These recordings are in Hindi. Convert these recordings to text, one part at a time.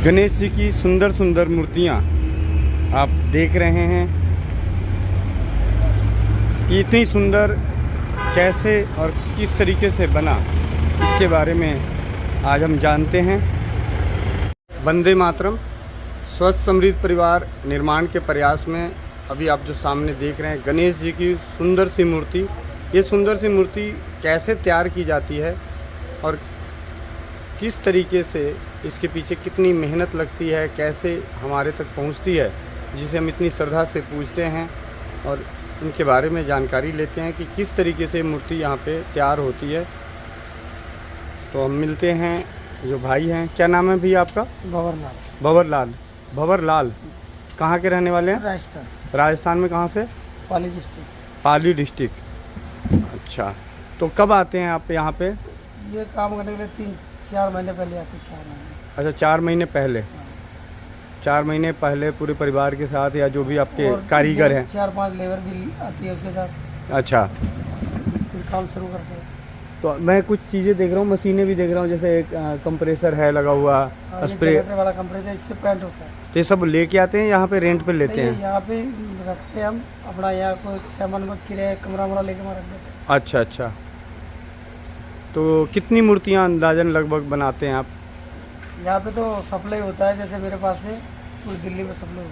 गणेश जी की सुंदर सुंदर मूर्तियाँ आप देख रहे हैं। इतनी सुंदर कैसे और किस तरीके से बना, इसके बारे में आज हम जानते हैं। वंदे मातरम। स्वस्थ समृद्ध परिवार निर्माण के प्रयास में अभी आप जो सामने देख रहे हैं गणेश जी की सुंदर सी मूर्ति, ये सुंदर सी मूर्ति कैसे तैयार की जाती है और किस तरीके से इसके पीछे कितनी मेहनत लगती है, कैसे हमारे तक पहुंचती है, जिसे हम इतनी श्रद्धा से पूजते हैं और इनके बारे में जानकारी लेते हैं कि किस तरीके से मूर्ति यहाँ पे तैयार होती है। तो हम मिलते हैं जो भाई हैं। क्या नाम है भैया आपका? भंवरलाल। भंवरलाल। कहाँ के रहने वाले हैं? राजस्थान। राजस्थान में कहाँ से? पाली डिस्ट्रिक्ट। पाली डिस्ट्रिक्ट। अच्छा, तो कब आते हैं आप यहाँ पे? ये काम करने के लिए 3-4 महीने पहले आते। 4 महीने। अच्छा, 4 महीने पहले। 4 महीने पहले पूरे परिवार के साथ या जो भी आपके कारीगर हैं? 4-5 लेबर भी आती है उसके साथ। अच्छा, फिर काम शुरू करते हैं। तो मैं कुछ चीज़ें देख रहा हूँ, मशीनें भी देख रहा हूँ, जैसे एक कंप्रेसर है लगा हुआ, स्प्रे वाला कंप्रेसर, इससे पेंट होता है। तो ये सब लेके आते हैं यहाँ पे, रेंट पे लेते हैं? यहाँ पे रखते हैं हम अपना, यहाँ कोई सामान मत किराया कमरा वमरा लेके वहाँ रख देते हैं। अच्छा अच्छा। तो कितनी मूर्तियाँ अंदाजन लगभग बनाते हैं आप? यहाँ पे तो सप्लाई होता है, जैसे मेरे पास से पूरी दिल्ली में सप्लाई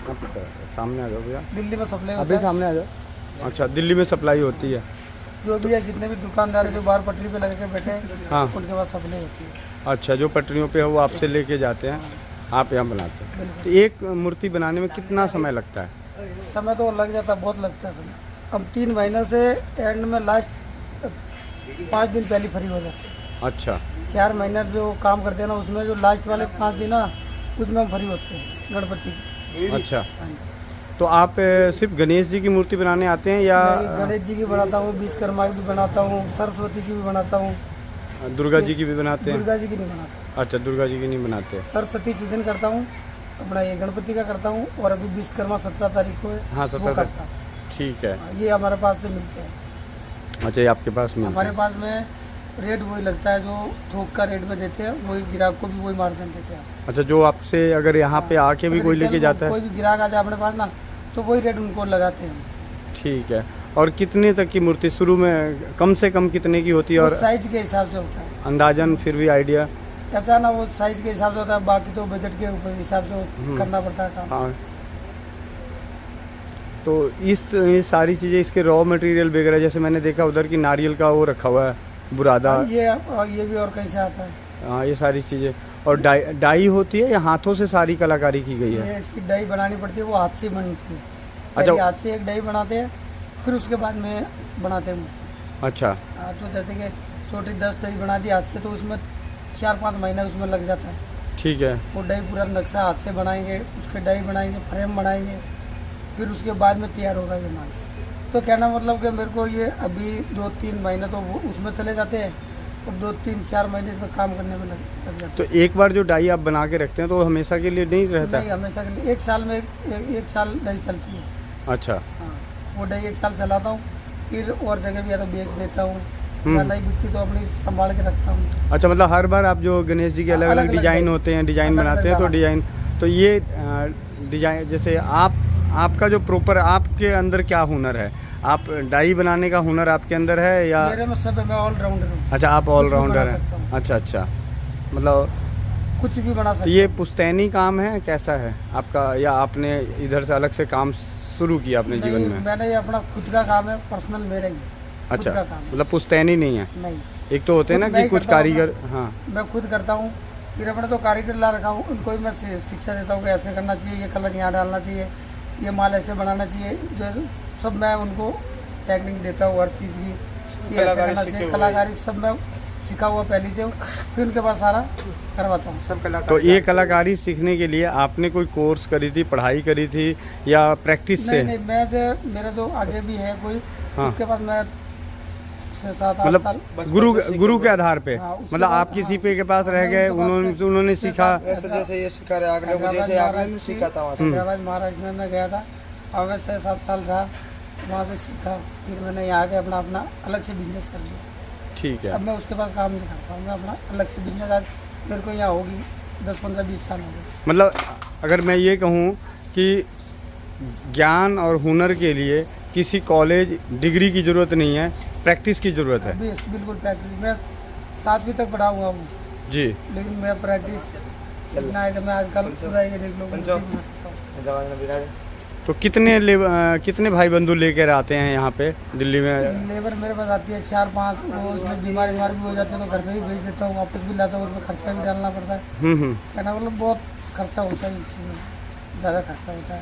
होता है। सामने आ जाओ भैया। दिल्ली में सप्लाई होता अभी है। सामने आ जाओ। अच्छा, दिल्ली में सप्लाई होती है। जो भी है, जितने भी दुकानदार है जो बाहर पटरी पे लगे के बैठे हैं, हाँ, उनके पास सप्लाई होती है। अच्छा, जो पटरियों पे है वो आपसे लेके जाते हैं, आप यहाँ बनाते हैं। तो एक मूर्ति बनाने में कितना समय लगता है? समय तो लग जाता है, बहुत लगता है समय। अब 3 महीने से एंड में लास्ट 5 दिन पहले फ्री हो जाते हैं। अच्छा, 4 महीने जो काम करते हैं ना, उसमें जो लास्ट वाले 5 दिन ना, उसमें हम फ्री होते हैं गणपति की। अच्छा। तो आप सिर्फ गणेश जी की मूर्ति बनाने आते हैं या? गणेश जी की बनाता हूँ, विश्वकर्मा की भी बनाता हूँ, सरस्वती की भी बनाता हूँ। दुर्गा जी की भी बनाते हैं? दुर्गा जी की नहीं बनाता। अच्छा, दुर्गा जी की नहीं बनाते। सरस्वती सीजन करता हूँ, अपना ये गणपति का करता हूँ, और अभी विश्वकर्मा 17 तारीख को है। हाँ, वो 17 करता हूँ। ठीक है। ये हमारे पास से मिलते हैं। अच्छा, ये आपके पास मिलते हमारे हैं? पास में रेट वही लगता है, जो थोक का रेट में देते हैं, वही ग्राहक को भी वही मार्जिन देते हैं। अच्छा, जो आपसे अगर यहाँ पे आके भी कोई लेके जाता है? कोई भी ग्राहक आ जाए अपने पास ना, तो वही रेट उनको लगाते हैं। ठीक है। और कितने तक की मूर्ति शुरू में कम से कम कितने की होती है? और साइज के हिसाब से होता है अंदाजन फिर भी आइडिया? ऐसा ना, वो साइज के हिसाब से होता है, बाकी तो बजट के ऊपर हिसाब से करना पड़ता है काम। हाँ। तो ये सारी चीज़ें, इसके रॉ मटेरियल वगैरह, जैसे मैंने देखा उधर की नारियल का वो रखा हुआ है, बुरादा। ये भी और कैसे आता है। हाँ, ये सारी चीज़ें। और डाई होती है या हाथों से सारी कलाकारी की गई है? ये इसकी डाई बनानी पड़ती है, वो हाथ से बनती है। अच्छा, हाथ से एक डाई बनाते हैं, फिर उसके बाद में बनाते हैं। अच्छा। तो जैसे कि छोटी 10 डाई बना दी हाथ से, तो उसमें 4-5 महीना उसमें लग जाता है। ठीक है। वो डाई पूरा नक्शा हाथ से बनाएंगे, उसके डाई बनाएंगे, फ्रेम बनाएंगे, फिर उसके बाद में तैयार होगा ये माल। तो कहना मतलब कि मेरे को ये अभी 2-3 महीने तो वो उसमें चले जाते हैं, और 2-3-4 महीने इसमें काम करने में लग जाते हैं। तो एक बार जो डाई आप बना के रखते हैं तो हमेशा के लिए नहीं रहता? नहीं, हमेशा के लिए 1 साल में एक साल डाई चलती है। अच्छा। हाँ, वो डाई 1 साल चलाता हूँ, फिर और जगह भी या तो बेच देता हूँ, या नहीं बिकती तो अपनी संभाल के रखता हूँ। अच्छा, मतलब हर बार आप जो गणेश जी के अलग अलग डिजाइन होते हैं, डिजाइन बनाते हैं, तो डिजाइन, तो ये डिजाइन जैसे आपका जो प्रॉपर आपके अंदर क्या हुनर है? आप डाई बनाने का हुनर आपके अंदर है या? मेरे में सब है, मैं ऑलराउंडर हूँ। अच्छा, आप ऑलराउंडर हैं। अच्छा अच्छा, मतलब कुछ भी बना सकते। तो ये पुश्तैनी काम है, कैसा है आपका, या आपने इधर से अलग से काम शुरू किया अपने जीवन में? मैंने ये अपना खुद का काम है, पर्सनल मेरा ही। अच्छा, मतलब पुश्तैनी नहीं है? नहीं। एक तो होते हैं ना कि कुछ कारीगर। हाँ, मैं खुद करता हूँ, फिर अपने तो कारीगर ला रखा हूँ, उनको भी मैं शिक्षा देता हूँ कि ऐसे करना चाहिए, ये कलर यहाँ डालना चाहिए, ये माल ऐसे बनाना चाहिए, जो सब मैं उनको टेक्निक देता हूँ, हर चीज़ की कलाकारी सब मैं सीखा हुआ पहले से, फिर उनके पास सारा करवाता हूँ सब कलाकारी। तो ये कलाकारी सीखने के लिए आपने कोई कोर्स करी थी, पढ़ाई करी थी या प्रैक्टिस से? नहीं, मैं मेरा तो आगे भी है कोई। हाँ। उसके बाद मैं 6-7-8 मतलब साल गुरु के आधार पे। हाँ, मतलब आप किसी पे के पास रह गए, उन्होंने सीखा? जैसे ये सिखा रहे आगले को, जैसे आगले में सीखा था हैदराबाद महाराष्ट्र में मैं गया था, और मैं 6-7 साल रहा, वहाँ से सीखा, फिर मैंने यहाँ आके अपना अलग से बिजनेस कर लिया। ठीक है। अब मैं उसके पास काम नहीं करता हूँ, मैं अपना अलग से बिजनेस, आज मेरे को यहाँ होगी 10-15-20 साल हो गए। मतलब अगर मैं ये कहूँ कि ज्ञान और हुनर के लिए किसी कॉलेज डिग्री की ज़रूरत नहीं है, प्रैक्टिस की ज़रूरत है। बिल्कुल प्रैक्टिस। मैं 7वीं तक पढ़ा हुआ हूँ, जी। लेकिन मैं प्रैक्टिस इतना है कि मैं आजकल पूरा ये देख लो मूर्ति बना सकता हूँ। तो कितने भाई बंधु लेकर आते हैं यहाँ पे दिल्ली में? लेबर मेरे पास आती है 4-5, वो उसमें बीमार भी हो जाते हैं तो घर पे ही भेज देता हूँ, वापस भी लाता हूँ, उसमें खर्चा भी डालना पड़ता है। कहना मतलब बहुत खर्चा होता है, इस चीज़ में ज़्यादा खर्चा होता है।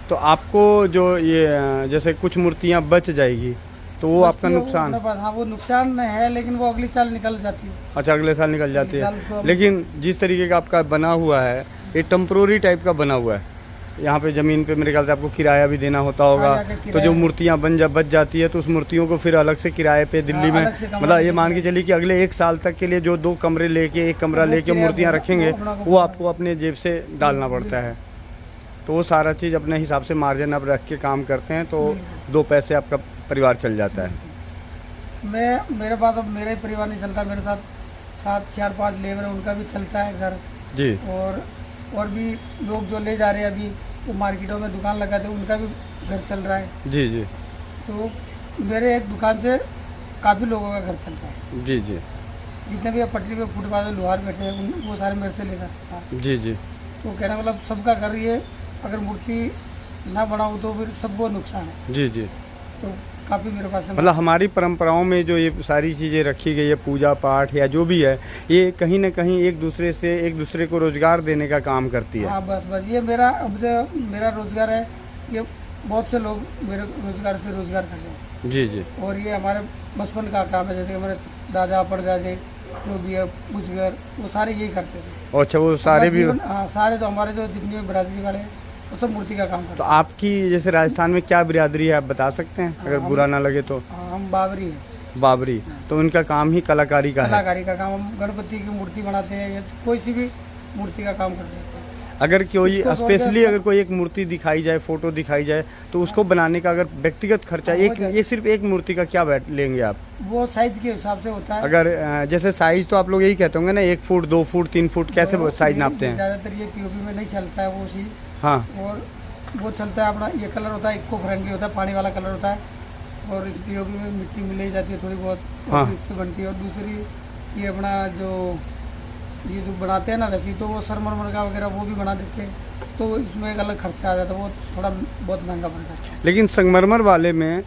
तो आपको जो ये जैसे कुछ मूर्तियाँ बच जाएगी तो वो आपका नुकसान? हाँ, वो नुकसान है, लेकिन वो अगले साल निकल जाती है। अच्छा, अगले साल निकल जाती है। साल लेकिन जिस तरीके का आपका बना हुआ है, ये टेम्प्रोरी टाइप का बना हुआ है। यहाँ पे ज़मीन पे मेरे ख्याल से आपको किराया भी देना होता होगा। तो जो मूर्तियाँ बच जाती है तो उस मूर्तियों को फिर अलग से किराए पे दिल्ली में, मतलब ये मान के चलिए कि अगले 1 साल तक के लिए जो 2 कमरे लेके 1 कमरा लेके मूर्तियाँ रखेंगे, वो आपको अपने जेब से डालना पड़ता है। तो वो सारा चीज़ अपने हिसाब से मार्जिन आप रख के काम करते हैं तो 2 पैसे आपका परिवार चल जाता है। मेरे पास अब मेरा ही परिवार नहीं चलता, मेरे साथ 4-5 लेबर है, उनका भी चलता है घर जी। और भी लोग जो ले जा रहे हैं अभी, वो मार्केटों में दुकान लगाते हैं, उनका भी घर चल रहा है। जी जी। तो मेरे एक दुकान से काफ़ी लोगों का घर चलता है। जी जी। जितने भी पटरी पे फुटपाथ पे लोहार बैठे हैं वो सारे मेरे से ले जाते हैं। जी जी। तो कहना मतलब सबका घर, ये अगर मूर्ति ना बनाऊँ तो फिर सबको नुकसान है। जी जी। तो काफ़ी मेरे पास मतलब हमारी परंपराओं में जो ये सारी चीज़ें रखी गई है, पूजा पाठ या जो भी है, ये कहीं ना कहीं एक दूसरे को रोजगार देने का काम करती है। हाँ, बस ये मेरा रोजगार है। ये बहुत से लोग मेरे रोजगार से रोजगार कर रहे हैं। जी जी। और ये हमारे बचपन का काम है, जैसे हमारे दादा परदादे जो भी है बुजुर्ग, वो सारे यही करते थे। अच्छा, वो सारे भी? हाँ, सारे तो हमारे जो जितने भी बिरादरी वाले हैं वो सब मूर्ति का काम करते हैं। तो आपकी जैसे राजस्थान में क्या बिरादरी है, आप बता सकते हैं अगर बुरा ना लगे तो? हम बाबरी हैं। बाबरी। तो उनका काम ही कलाकारी का है? कलाकारी का काम। हम गणपति की मूर्ति बनाते हैं या कोई सी भी मूर्ति का काम करते हैं। अगर कोई स्पेशली अगर कोई एक मूर्ति दिखाई जाए, फोटो दिखाई जाए, तो उसको बनाने का अगर व्यक्तिगत खर्चा ये सिर्फ एक मूर्ति का क्या लेंगे आप? वो साइज के हिसाब से होता है। अगर जैसे साइज तो आप लोग यही कहते होंगे ना, 1 फुट 2 फुट 3 फुट, कैसे साइज नापते हैं? ज़्यादातर ये पीओपी में नहीं चलता है वो चीज़। हाँ। और वो चलता है अपना, ये कलर होता है इको फ्रेंडली होता है, पानी वाला कलर होता है। और इस पीओपी में मिट्टी मिलाई जाती है थोड़ी बहुत, हाँ। इससे बनती है। और दूसरी ये अपना ये जो बनाते हैं ना वैसे, तो वो सरमर का वगैरह वो भी बना देते हैं, तो इसमें एक अलग खर्चा आ जाता है, वो थोड़ा बहुत महंगा पड़ता है। लेकिन संगमरमर वाले में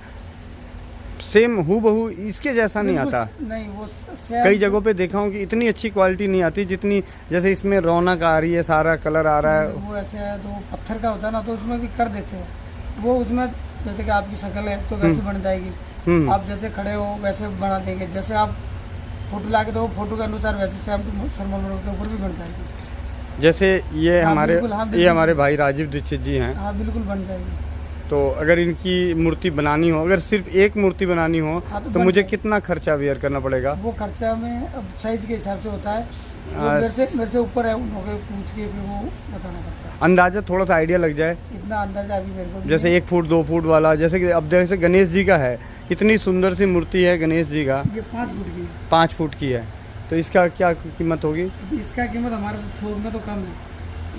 सेम हूबहू इसके जैसा नहीं आता। नहीं, वो कई जगहों पे देखा हूँ कि इतनी अच्छी क्वालिटी नहीं आती जितनी जैसे इसमें रौनक आ रही है, सारा कलर आ रहा है। वो ऐसे है, तो पत्थर का होता है ना, तो उसमें भी कर देते हैं वो। उसमें जैसे कि आपकी शक्ल है तो वैसे बन जाएगी, आप जैसे खड़े हो वैसे बना देंगे। जैसे आप फोटो ला के दो, फोटो के अनुसार वैसे संगमरमर के ऊपर भी बन जाएगी। जैसे ये हाँ, ये हमारे भाई राजीव दीक्षित जी हैं। हाँ, बिल्कुल बन जाएगी। तो अगर इनकी मूर्ति बनानी हो, अगर सिर्फ एक मूर्ति बनानी हो, हाँ, तो मुझे कितना खर्चा बेयर करना पड़ेगा? वो खर्चा में अब साइज के हिसाब से होता है। मेरे से ऊपर है, उनको पूछ के फिर वो बताना पड़ता है। अंदाजा थोड़ा सा आइडिया लग जाए? इतना अंदाजा अभी मेरे को जैसे 1 फुट 2 फुट वाला, जैसे कि अब जैसे गणेश जी का है, इतनी सुंदर सी मूर्ति है गणेश जी का, ये 5 फुट की है। 5 फुट की है, तो इसका क्या कीमत होगी? इसका कीमत हमारे थोक में तो कम है।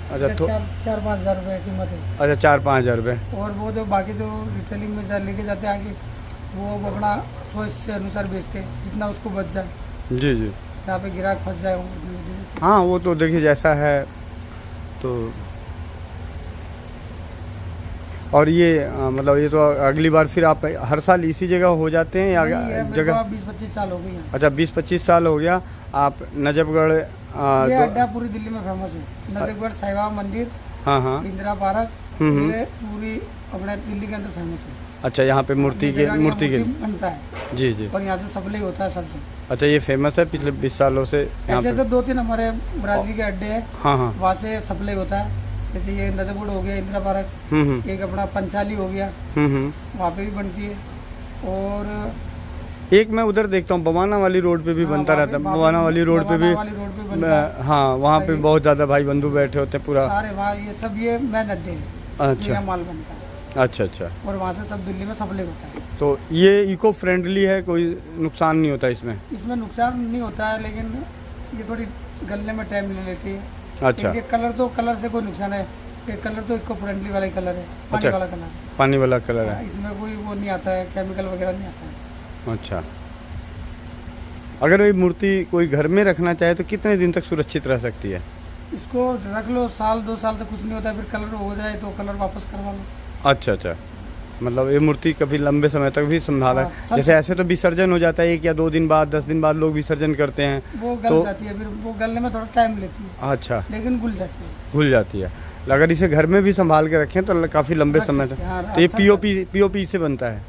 अच्छा, 4-5 हज़ार रुपये कीमत है। अच्छा, 4-5 हज़ार रुपये। और वो जो बाकी जो रिटेलिंग में लेके जाते हैं आगे, वो अपना सोच से अनुसार बेचते हैं, जितना उसको बच जाए। जी जी। जहाँ पे गिराक फंस जाए। हाँ, वो तो देखिए जैसा है तो। और ये मतलब ये तो अगली बार फिर आप हर साल इसी जगह हो जाते हैं या जगह? 20-25 साल हो गई। अच्छा, 20-25 साल हो गया। आप नजफगढ़ ये अड्डा पूरी दिल्ली में फेमस है। नजफगढ़ साई बाबा मंदिर, हाँ हाँ, इंदिरा पार्क, ये पूरी अपने दिल्ली के अंदर फेमस है। अच्छा, यहाँ पे मूर्ति के बनता है। जी जी। और यहाँ से सप्लाई होता है सबसे। अच्छा, ये फेमस है पिछले 20 सालों से यहाँ पे? ऐसे तो 2-3 हमारे बरादरी के अड्डे हैं। हाँ हाँ। वहाँ से सप्लाई होता है। जैसे ये नजफगढ़ हो गया, इंदिरा पार्क, एक अपना पंचाली हो गया, वहाँ पे भी बनती है। और एक मैं उधर देखता हूँ बवाना वाली रोड पे भी बनता रहता है। बवाना वाली रोड पे भी, हाँ, वहाँ पे बहुत ज़्यादा भाई बंधु बैठे होते हैं पूरा सारे वहाँ। ये सब ये मेन अड्डे हैं। अच्छा, माल बनता है। अच्छा अच्छा। और वहाँ से सब दिल्ली में सप्लाई होता है। तो ये इको फ्रेंडली है, कोई नुकसान नहीं होता इसमें? इसमें नुकसान नहीं होता है, लेकिन ये थोड़ी गलने में टाइम ले लेती है। अच्छा। एक कलर तो कलर से कोई नुकसान है, एक कलर तो इको फ्रेंडली वाला कलर है, पानी अच्छा। वाला कलर। पानी वाला कलर है। इसमें कोई वो नहीं आता है, केमिकल वगैरह नहीं आता है। अच्छा। अगर ये मूर्ति कोई घर में रखना चाहे तो कितने दिन तक सुरक्षित रह सकती है? इसको रख लो, साल 2 साल तक कुछ नहीं होता, फिर कलर हो जाए तो कलर वापस करवा लो। अच्छा अच्छा, मतलब ये मूर्ति कभी लंबे समय तक भी संभाला है। हाँ, जैसे ऐसे तो विसर्जन हो जाता है 1 या 2 दिन बाद, 10 दिन बाद लोग विसर्जन करते हैं। वो गल जाती है, फिर वो गलने में थोड़ा टाइम लेती है। अच्छा, लेकिन घुल जाती है। घुल जाती है। अगर इसे घर में भी संभाल के रखें तो काफ़ी लंबे रख समय सकते तक। हैं, हाँ, तो ये अच्छा पीओपी से बनता है।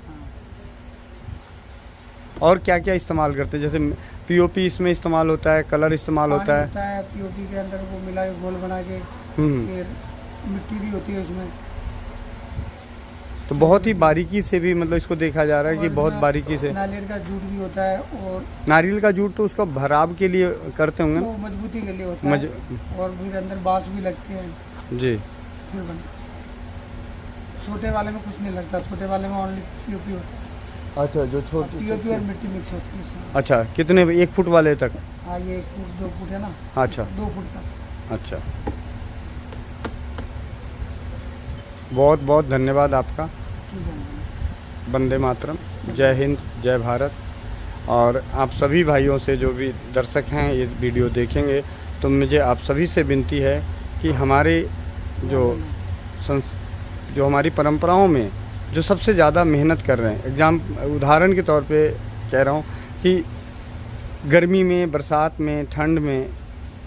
और क्या क्या इस्तेमाल करते हैं? जैसे पीओपी इसमें इस्तेमाल होता है, कलर इस्तेमाल पानी होता है। होता है पीओपी के अंदर, वो मिला के घोल बना के, हम्म। फिर मिट्टी भी होती है उसमें। तो बहुत ही बारीकी से भी मतलब इसको देखा जा रहा है कि और बहुत इसमें बारीकी से। नारियल का जूट भी होता है, और नारियल का जूट तो उसका भराव के लिए करते होंगे ना? वो मजबूती के लिए होता है, और फिर अंदर बांस भी लगते हैं। जी। फिर बन छोटे वाले में कुछ नहीं लगता, छोटे वाले में ओनली पीओपी होता है। अच्छा, जो छोटे पीओपी और मिट्टी मिक्स होती है इसमें। अच्छा, कितने 1 फुट वाले तक? हाँ, ये 1 फुट 2 फुट है ना। अच्छा 2 फुट तक। अच्छा, बहुत बहुत धन्यवाद आपका। ठीक है। वंदे मातरम, जय हिंद, जय भारत। और आप सभी भाइयों से, जो भी दर्शक हैं ये वीडियो देखेंगे, तो मुझे आप सभी से विनती है कि हमारे जो हमारी परंपराओं में जो सबसे ज़्यादा मेहनत कर रहे हैं, उदाहरण के तौर पे कह रहा हूँ कि गर्मी में, बरसात में, ठंड में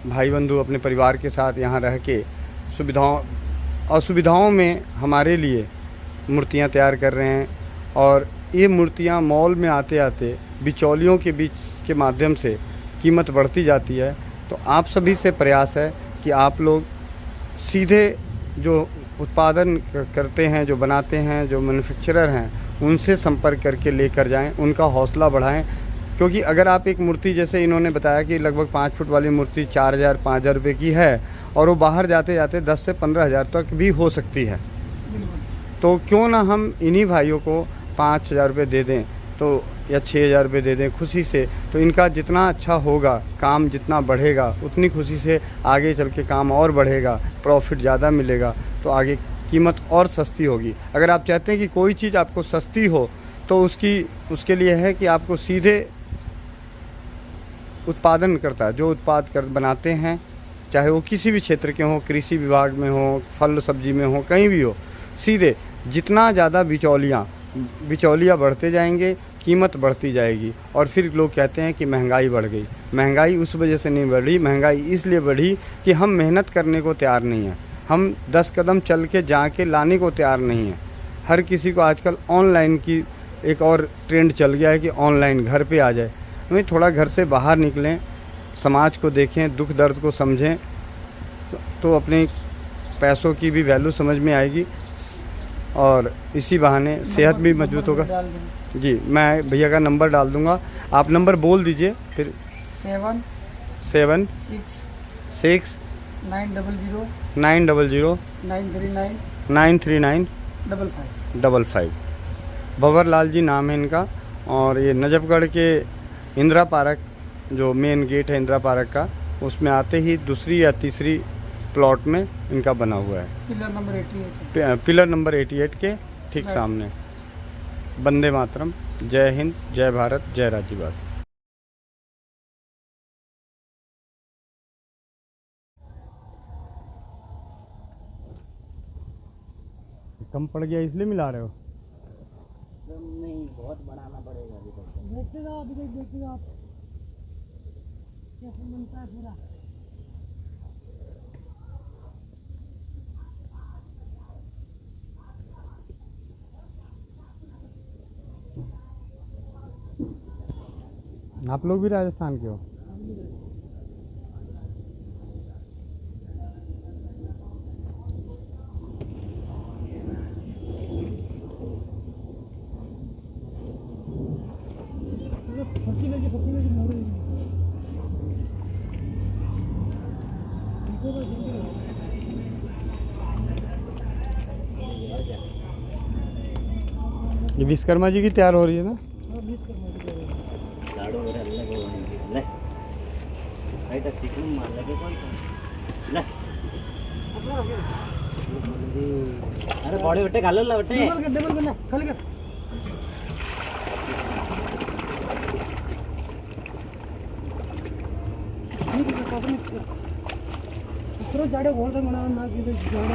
भाई बंधु अपने परिवार के साथ यहाँ रह के असुविधाओं में हमारे लिए मूर्तियाँ तैयार कर रहे हैं। और ये मूर्तियाँ मॉल में आते आते बिचौलियों के बीच के माध्यम से कीमत बढ़ती जाती है। तो आप सभी से प्रयास है कि आप लोग सीधे जो उत्पादन करते हैं, जो बनाते हैं, जो मैन्युफैक्चरर हैं, उनसे संपर्क करके लेकर जाएं, उनका हौसला बढ़ाएं। क्योंकि अगर आप एक मूर्ति, जैसे इन्होंने बताया कि लगभग 5 फुट वाली मूर्ति 4,000-5,000 रुपये की है, और वो बाहर जाते जाते 10 से 15,000 तक भी हो सकती है। तो क्यों ना हम इन्हीं भाइयों को 5,000 रुपये दे दें, तो या 6,000 रुपये दे दें खुशी से। तो इनका जितना अच्छा होगा, काम जितना बढ़ेगा, उतनी खुशी से आगे चल के काम और बढ़ेगा, प्रॉफिट ज़्यादा मिलेगा, तो आगे कीमत और सस्ती होगी। अगर आप चाहते हैं कि कोई चीज़ आपको सस्ती हो, तो उसके लिए है कि आपको सीधे उत्पादन करता, जो उत्पाद बनाते हैं, चाहे वो किसी भी क्षेत्र के हों, कृषि विभाग में हो, फल सब्जी में हो, कहीं भी हो, सीधे जितना ज़्यादा बिचौलिया बढ़ते जाएंगे, कीमत बढ़ती जाएगी। और फिर लोग कहते हैं कि महंगाई बढ़ गई। महंगाई उस वजह से नहीं बढ़ी, महंगाई इसलिए बढ़ी कि हम मेहनत करने को तैयार नहीं हैं, हम 10 कदम चल के जाके लाने को तैयार नहीं हैं। हर किसी को आजकल ऑनलाइन की एक और ट्रेंड चल गया है कि ऑनलाइन घर पे आ जाए। हमें थोड़ा घर से बाहर निकलें, समाज को देखें, दुख दर्द को समझें, तो अपने पैसों की भी वैल्यू समझ में आएगी, और इसी बहाने सेहत भी मजबूत होगा। जी, मैं भैया का नंबर डाल दूंगा, आप नंबर बोल दीजिए फिर। 7 6 900 900 939 939 55। 55। भंवर लाल जी नाम है इनका। और ये नजफगढ़ के इंदिरा पार्क, जो मेन गेट है इंदिरा पार्क का, उसमें आते ही दूसरी या तीसरी प्लॉट में इनका बना हुआ है। Pillar number 88। पिलर नंबर 88 के ठीक सामने। वंदे मातरम, जय हिंद, जय भारत, जय राज्यवाद। कम पड़ गया इसलिए मिला रहे हो? नहीं, बहुत बनाना पड़ेगा अभी तक। देखिएगा आप कैसे बनता है पूरा। आप लोग भी राजस्थान के हो? ये विश्वकर्मा जी की तैयार हो रही है ना? झाड़ू वगैरह अलग होने ले सीखूं मान लगे कौन सा ले अरे बॉडी बट्टे घालून ला बट्टे डबल करना खाली कर जाड़े बोल रहे मना ना कि जाड़े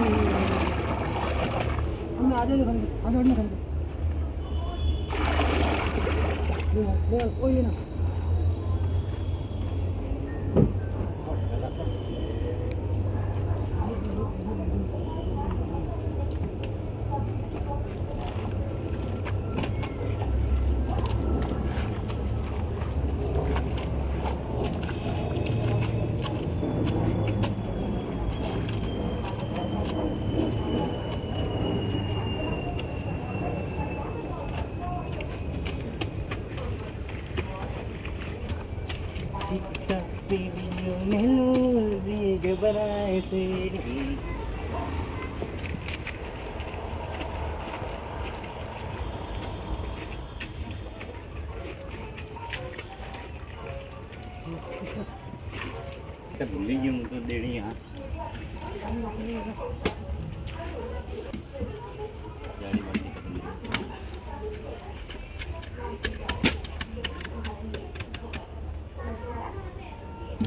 हमने आधे में खरीदे कोई ना बनाए से भूली क्यों तो देनी यहाँ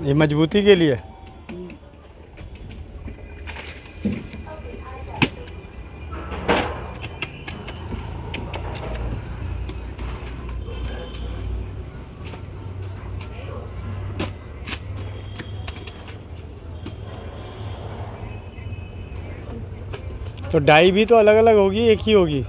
ये मजबूती के लिए तो डाई भी तो अलग अलग होगी, एक ही होगी?